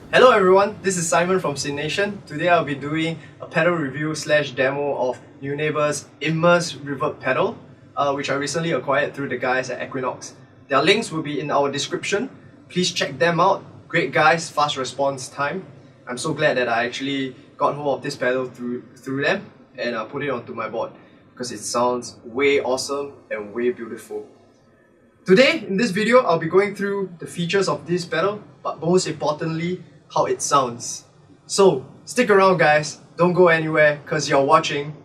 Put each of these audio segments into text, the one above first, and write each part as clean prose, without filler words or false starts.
Hello everyone, this is Simon from Cynation. Today I'll be doing a pedal review / demo of Neunaber's Immerse Reverb pedal, which I recently acquired through the guys at Echoinox. Their links will be in our description. Please check them out. Great guys, fast response time. I'm so glad that I actually got hold of this pedal through them and put it onto my board because it sounds way awesome and way beautiful. Today, in this video, I'll be going through the features of this pedal, but most importantly, how it sounds. So, stick around guys, don't go anywhere because you're watching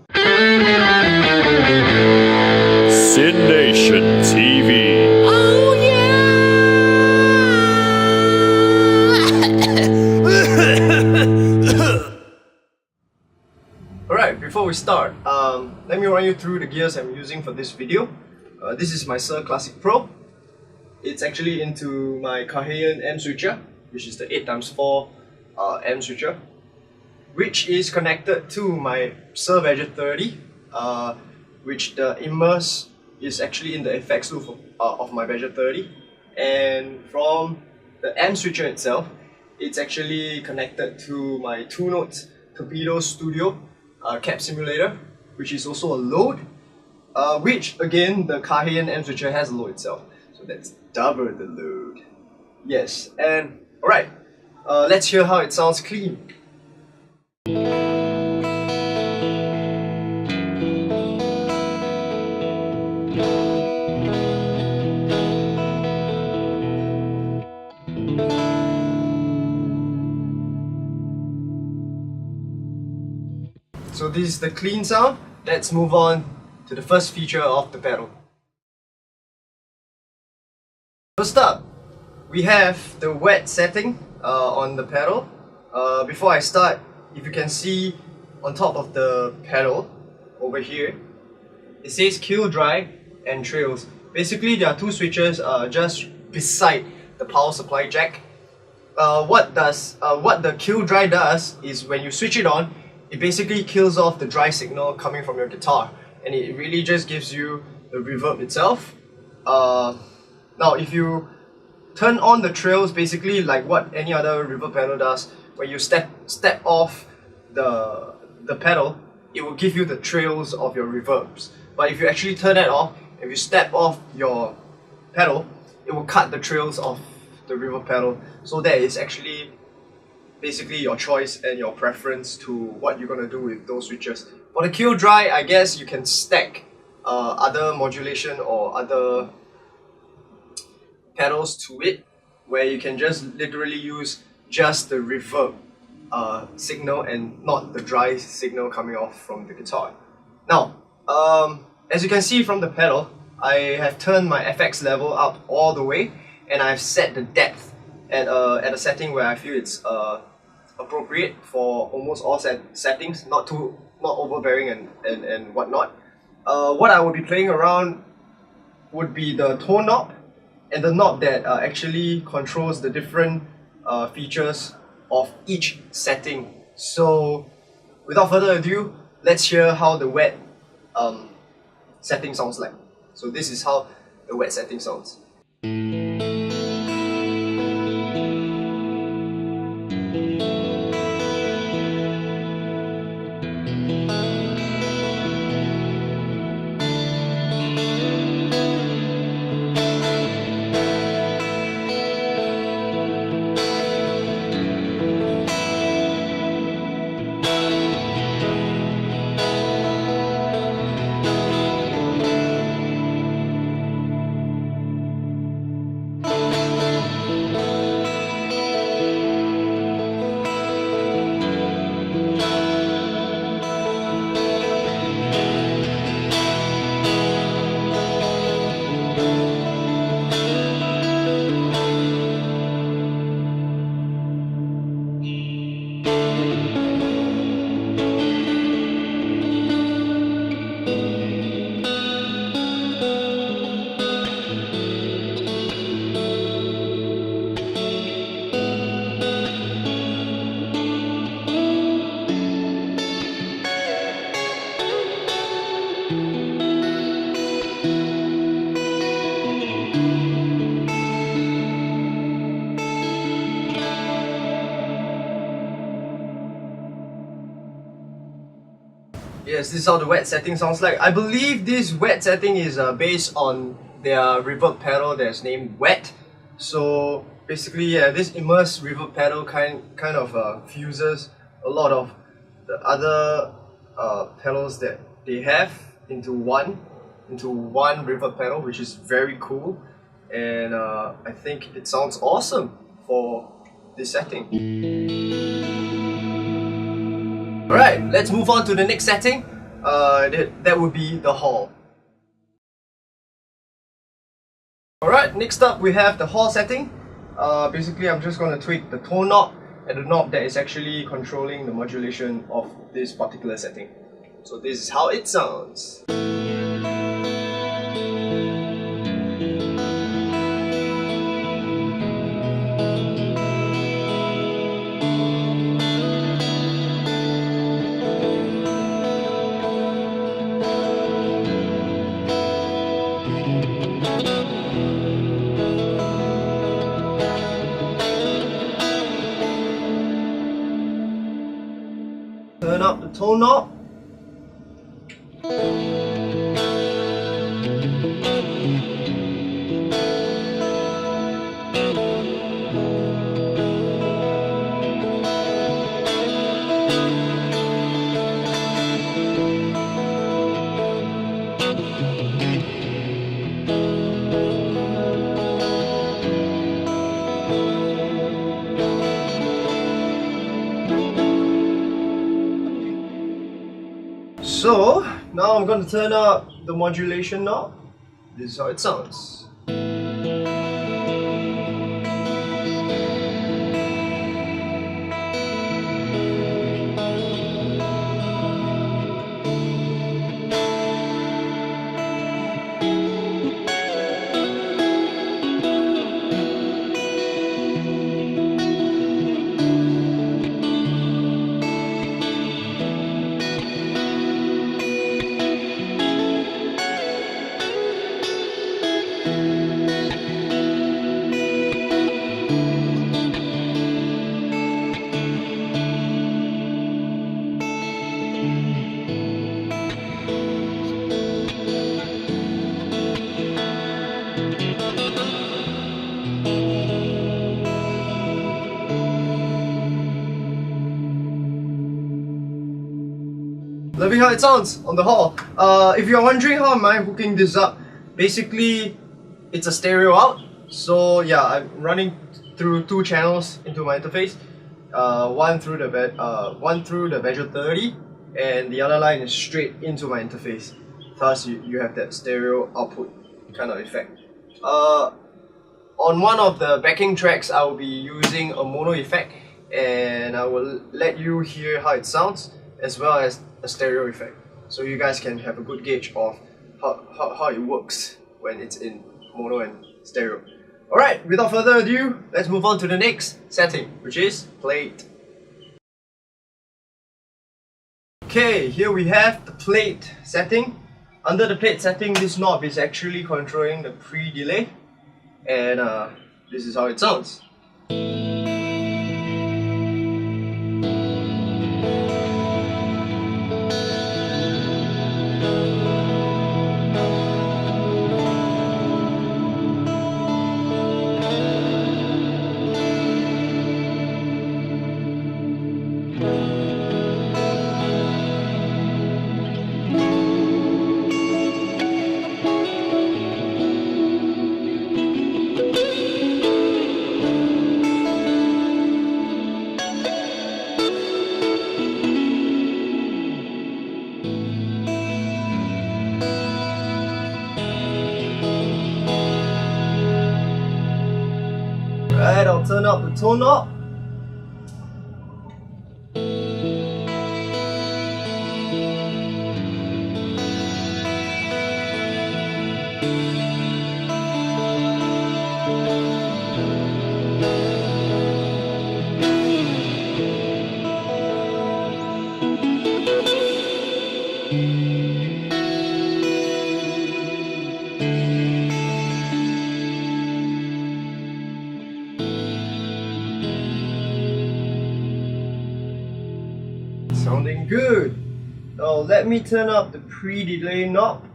Cynation TV. Oh yeah! Alright, before we start, let me run you through the gears I'm using for this video. This is my Sir Classic Pro. It's actually into my Cynation M switcher, which is the 8x4 M switcher, which is connected to my Sir Badger 30, which the Immerse is actually in the effects loop of my Badger 30. And from the M switcher itself, it's actually connected to my 2-note Torpedo Studio cap simulator, which is also a load, which again the Cynation M switcher has a load itself, so that's double the load. Yes, and alright, let's hear how it sounds clean. So this is the clean sound. Let's move on to the first feature of the pedal. First up, we have the wet setting on the pedal. Before I start, if you can see on top of the pedal over here, it says kill dry and trails. Basically, there are two switches just beside the power supply jack. What the kill dry does is when you switch it on, it basically kills off the dry signal coming from your guitar, and it really just gives you the reverb itself. Now, if you turn on the trails, basically like what any other reverb pedal does, when you step off the pedal, it will give you the trails of your reverbs. But if you actually turn that off, if you step off your pedal, it will cut the trails of the reverb pedal. So that is actually basically your choice and your preference to what you're gonna do with those switches. For the kill dry, I guess you can stack other modulation or other pedals to it, where you can just literally use just the reverb signal and not the dry signal coming off from the guitar. Now, as you can see from the pedal, I have turned my FX level up all the way, and I've set the depth at a setting where I feel it's appropriate for almost all settings, not overbearing and whatnot. What I will be playing around would be the tone knob, and the knob that actually controls the different features of each setting. So without further ado, let's hear how the wet setting sounds like. So this is how the wet setting sounds. Yes, this is how the wet setting sounds like. I believe this wet setting is based on their reverb pedal that's named Wet. So basically, yeah, this Immerse reverb pedal kind of fuses a lot of the other pedals that they have into one reverb pedal, which is very cool. And I think it sounds awesome for this setting. Alright, let's move on to the next setting. That would be the hall. Alright, next up we have the hall setting. Basically, I'm just going to tweak the tone knob and the knob that is actually controlling the modulation of this particular setting. So this is how it sounds. Turn up the tone knob. So now I'm going to turn up the modulation knob. This is how it sounds. Loving how it sounds on the hall. If you're wondering how am I hooking this up, basically it's a stereo out. So yeah, I'm running through two channels into my interface. One through the Visual 30, and the other line is straight into my interface. Thus, you have that stereo output kind of effect. On one of the backing tracks, I will be using a mono effect, and I will let you hear how it sounds, as well as a stereo effect, so you guys can have a good gauge of how it works when it's in mono and stereo. Alright, without further ado, let's move on to the next setting, which is plate. Okay, here we have the plate setting. Under the plate setting, this knob is actually controlling the pre-delay, and this is how it sounds. Right, I'll turn up the tone knob. Sounding good. Now let me turn up the pre-delay knob.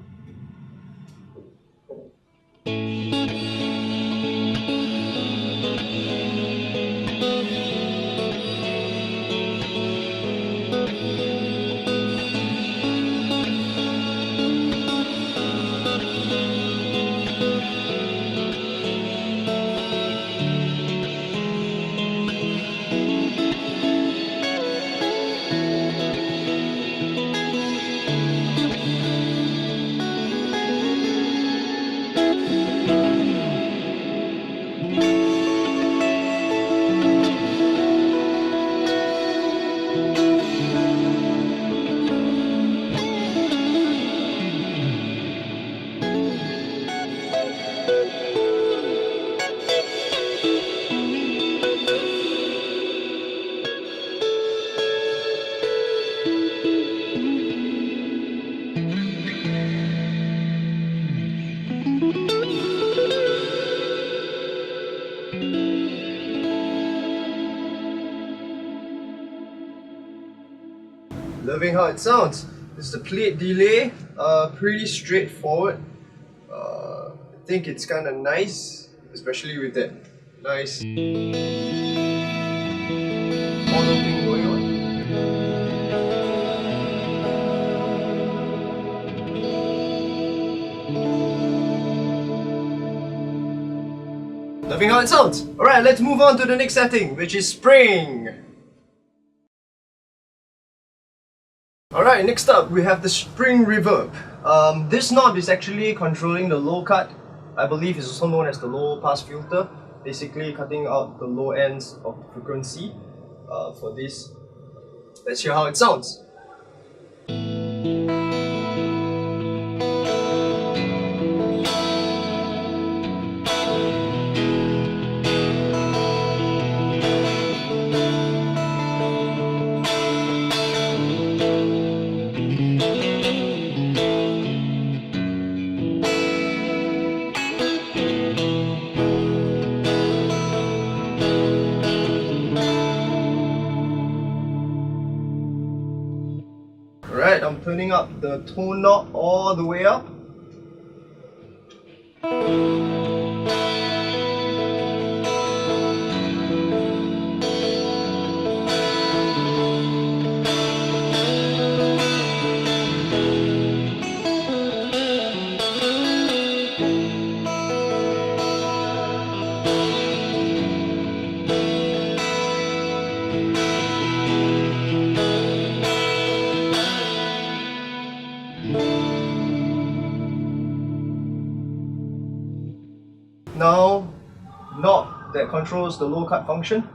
Loving how it sounds. This is the plate delay, pretty straightforward. I think it's kind of nice, especially with that nice mono thing going on. Loving how it sounds. Alright, let's move on to the next setting, which is spring. Alright, next up we have the spring reverb. This knob is actually controlling the low cut. I believe it's also known as the low pass filter, basically cutting out the low ends of the frequency for this. Let's hear how it sounds. Alright, I'm turning up the tone knob all the way up. Now, knob that controls the low cut function.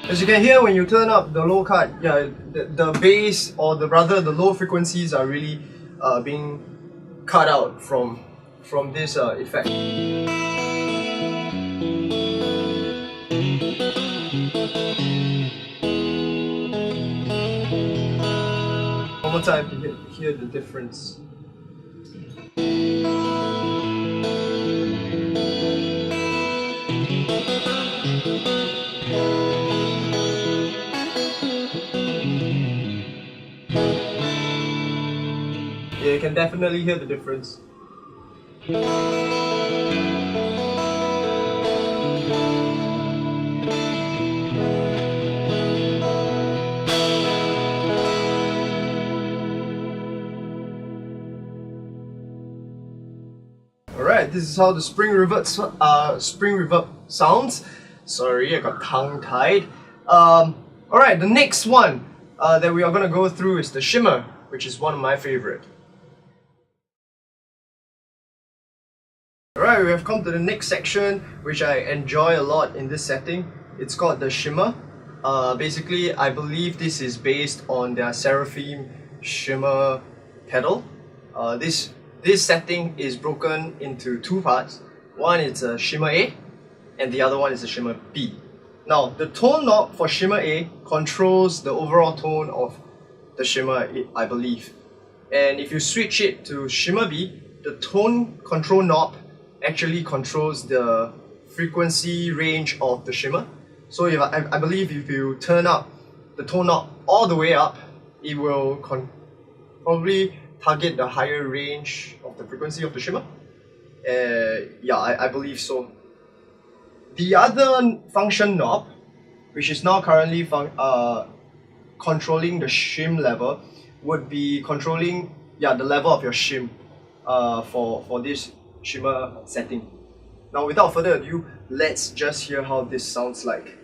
As you can hear, when you turn up the low cut, yeah, the bass, or rather the low frequencies are really being cut out from this effect. One more time to hear the difference. Yeah, you can definitely hear the difference. Alright, this is how the spring reverb sounds. Sorry, I got tongue-tied. Alright, the next one. that we are going to go through is the Shimmer, which is one of my favorite. Alright, we have come to the next section, which I enjoy a lot in this setting. It's called the Shimmer. Basically, I believe this is based on their Seraphim Shimmer pedal. This setting is broken into two parts. One is a Shimmer A, and the other one is a Shimmer B. Now, the tone knob for Shimmer A controls the overall tone of the Shimmer, I believe. And if you switch it to Shimmer B, the tone control knob actually controls the frequency range of the Shimmer. So if I believe if you turn up the tone knob all the way up, it will probably target the higher range of the frequency of the Shimmer. Yeah, I believe so. The other function knob, which is now currently controlling the shim level, would be controlling the level of your shim for this Shimmer setting. Now, without further ado, let's just hear how this sounds like.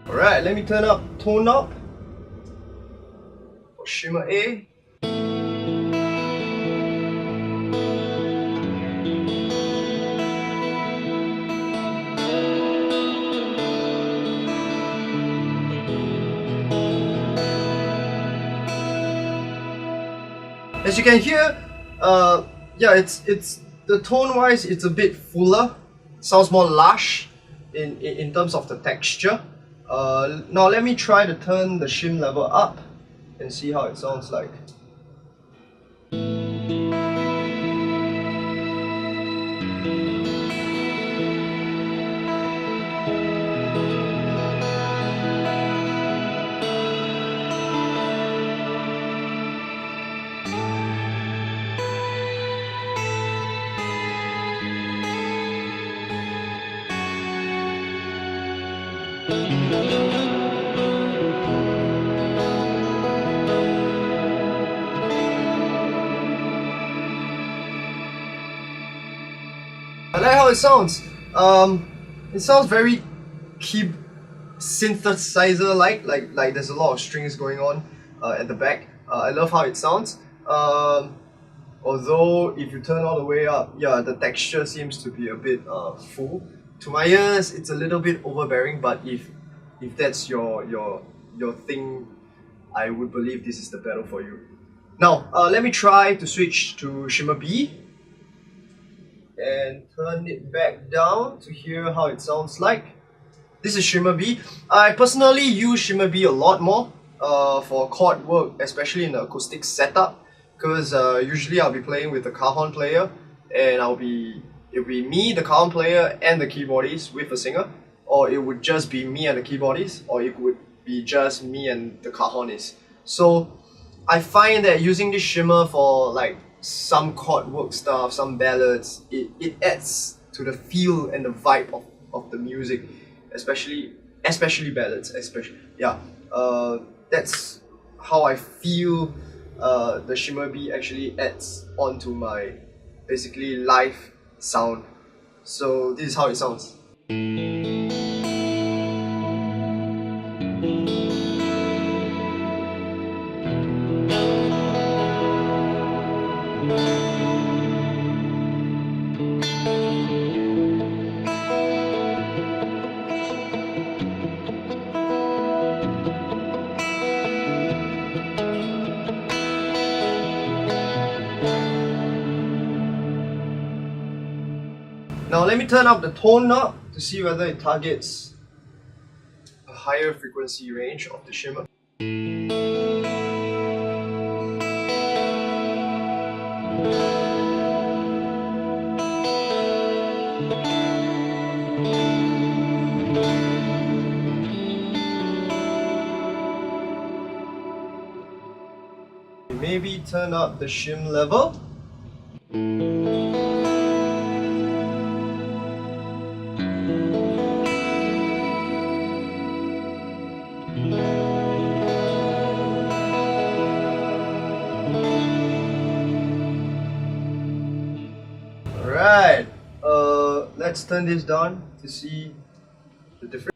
Alright, let me turn up tone knob for Shimmer A. As you can hear, yeah, it's the tone wise, it's a bit fuller, sounds more lush in terms of the texture. Now let me try to turn the shim level up and see how it sounds like. I like how it sounds. It sounds very synthesizer like there's a lot of strings going on at the back. I love how it sounds. Although if you turn all the way up, yeah, the texture seems to be a bit full. To my ears, it's a little bit overbearing, but if that's your thing, I would believe this is the pedal for you. Now, let me try to switch to Shimmer B and turn it back down to hear how it sounds like. This is Shimmer B. I personally use Shimmer B a lot more for chord work, especially in the acoustic setup, because usually I'll be playing with the cajon player, and it'll be me, the cajon player, and the keyboardist with a singer, or it would just be me and the keyboardist, or it would be just me and the cajonist. So I find that using this Shimmer for like some chord work stuff, some ballads, it adds to the feel and the vibe of the music, especially ballads, that's how I feel the Shimmer B actually adds onto my basically live sound. So this is how it sounds. Now let me turn up the tone knob to see whether it targets a higher frequency range of the Shimmer. maybe turn up the shim level. Alright, let's turn this down to see the difference.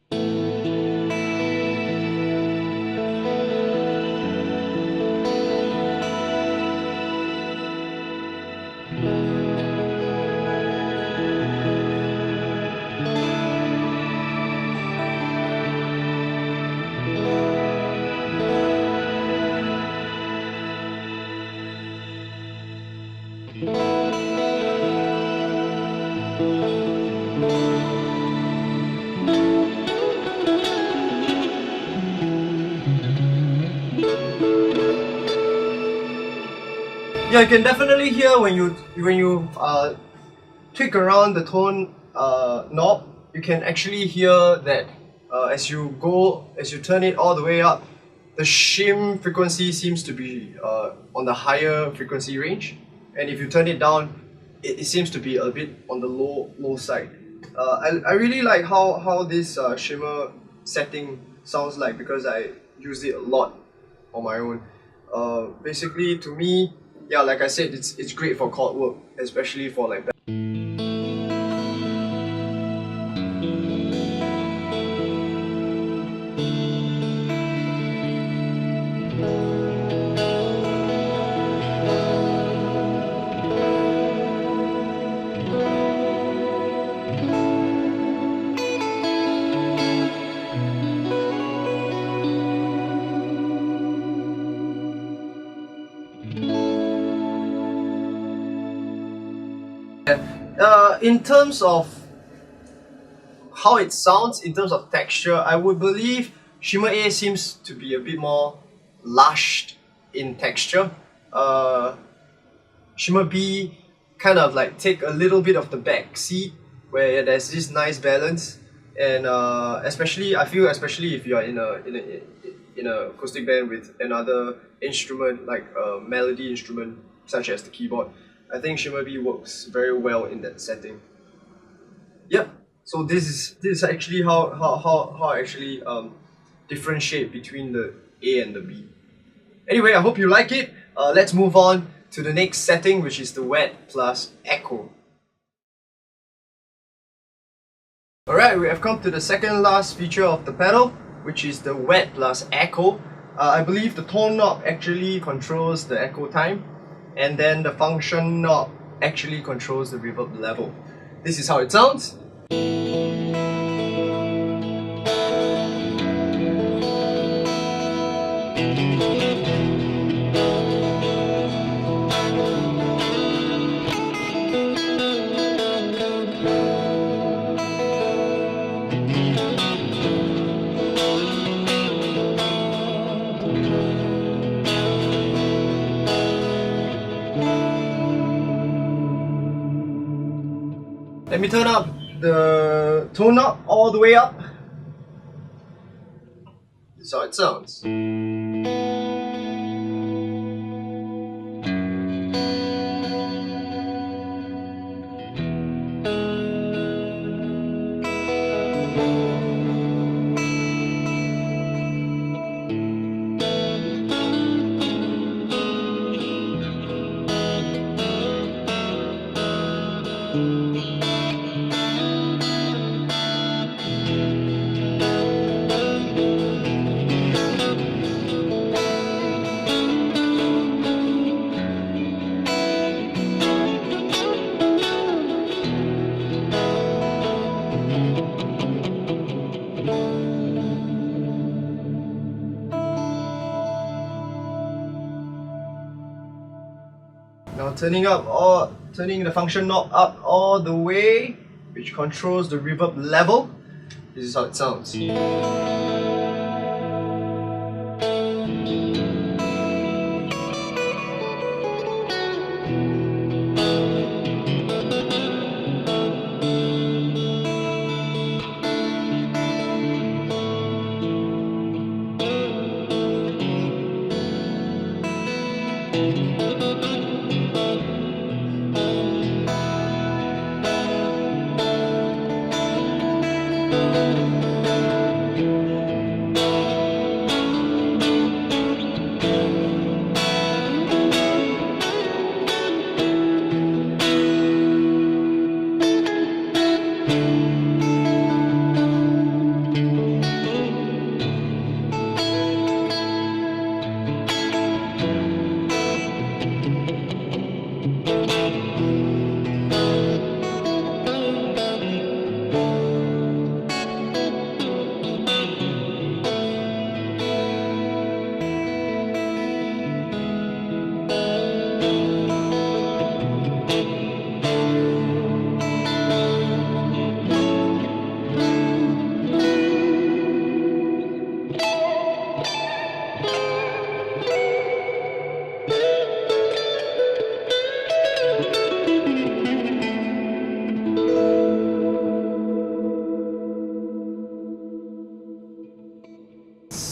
Yeah, you can definitely hear when you tweak around the tone knob. You can actually hear that as you turn it all the way up, the shim frequency seems to be on the higher frequency range, and if you turn it down, it seems to be a bit on the low side. I really like how this shimmer setting sounds like, because I use it a lot on my own. Basically, to me, yeah, like I said, it's great for chord work, especially for like that. In terms of how it sounds, in terms of texture, I would believe Shimmer A seems to be a bit more lush in texture. Shimmer B kind of like take a little bit of the back seat, where there's this nice balance, and especially I feel, especially if you are in a acoustic band with another instrument, like a melody instrument such as the keyboard, I think Shimmer B works very well in that setting. Yep. So this is actually how I actually differentiate between the A and the B. Anyway, I hope you like it. Let's move on to the next setting, which is the wet plus echo. Alright, we have come to the second last feature of the pedal, which is the wet plus echo. I believe the tone knob actually controls the echo time, and then the function knob actually controls the reverb level. This is how it sounds. Let me turn up the tone knob all the way up. This is how it sounds. Now turning the function knob up all the way, which controls the reverb level. This is how it sounds.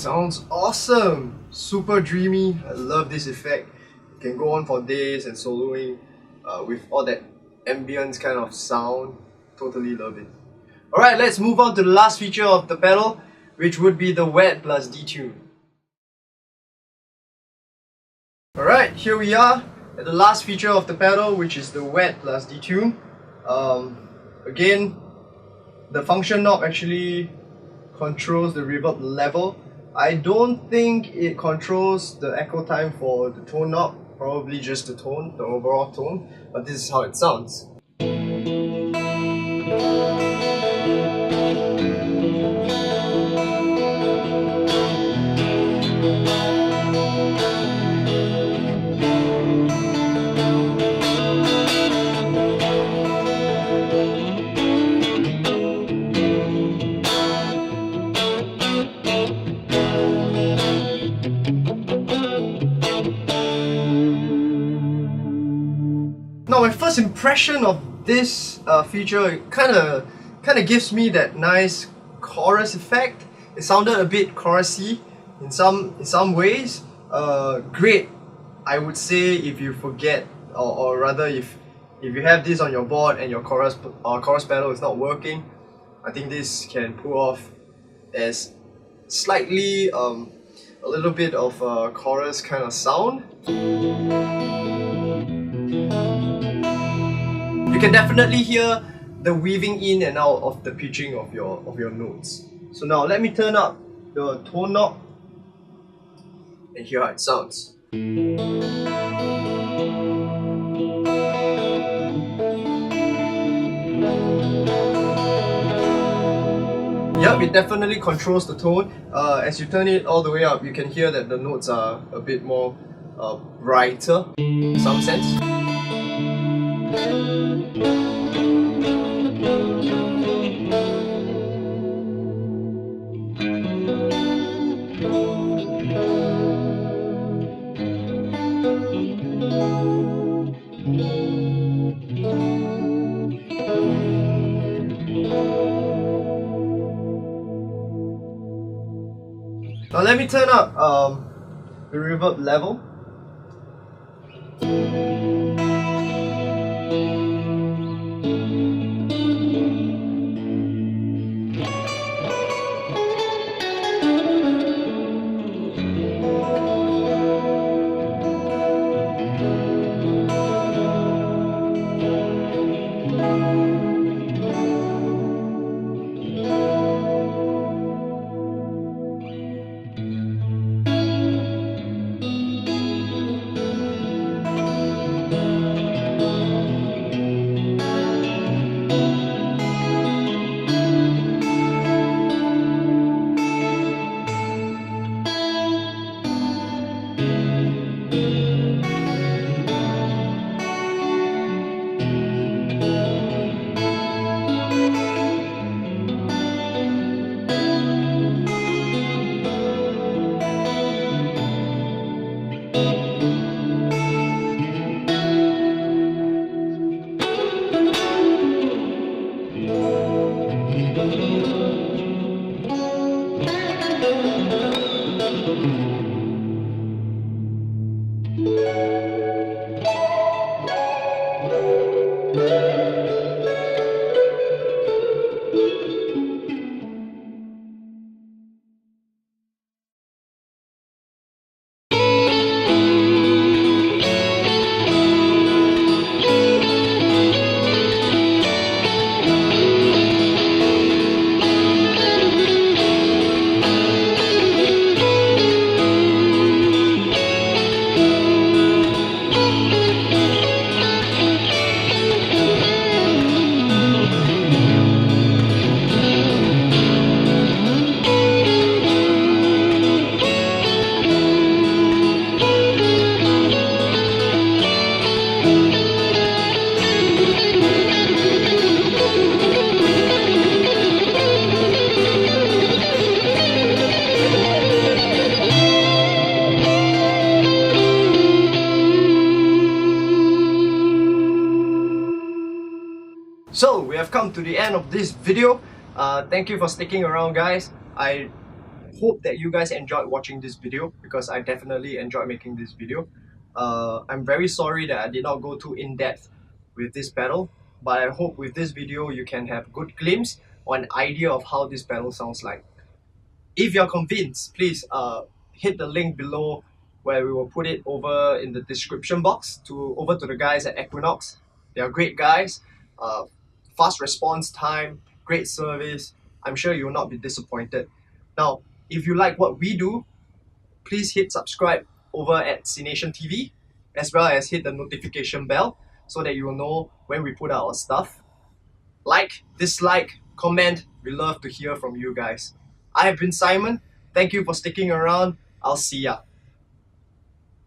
Sounds awesome! Super dreamy. I love this effect. You can go on for days and soloing with all that ambience kind of sound. Totally love it. Alright, let's move on to the last feature of the pedal, which would be the wet plus detune. Alright, here we are at the last feature of the pedal, which is the wet plus detune. Again, the function knob actually controls the reverb level. I don't think it controls the echo time for the tone knob, probably just the tone, the overall tone, but this is how it sounds. Now, my first impression of this feature kind of gives me that nice chorus effect. It sounded a bit chorusy in some ways. Great, I would say, if you forget, or rather if you have this on your board and your chorus pedal is not working. I think this can pull off as slightly a little bit of a chorus kind of sound. You can definitely hear the weaving in and out of the pitching of your notes. So now let me turn up the tone knob and hear how it sounds. Yep, it definitely controls the tone. As you turn it all the way up, you can hear that the notes are a bit more brighter in some sense. Now let me turn up the reverb level. So we have come to the end of this video. Thank you for sticking around, guys. I hope that you guys enjoyed watching this video because I definitely enjoyed making this video. I'm very sorry that I did not go too in-depth with this pedal, but I hope with this video you can have a good glimpse or an idea of how this pedal sounds like. If you're convinced, please hit the link below where we will put it over in the description box over to the guys at Echoinox. They are great guys, fast response time, great service. I'm sure you will not be disappointed. Now, if you like what we do, please hit subscribe over at Cynation TV, as well as hit the notification bell so that you will know when we put out our stuff. Like, dislike, comment, we love to hear from you guys. I have been Simon. Thank you for sticking around. I'll see ya.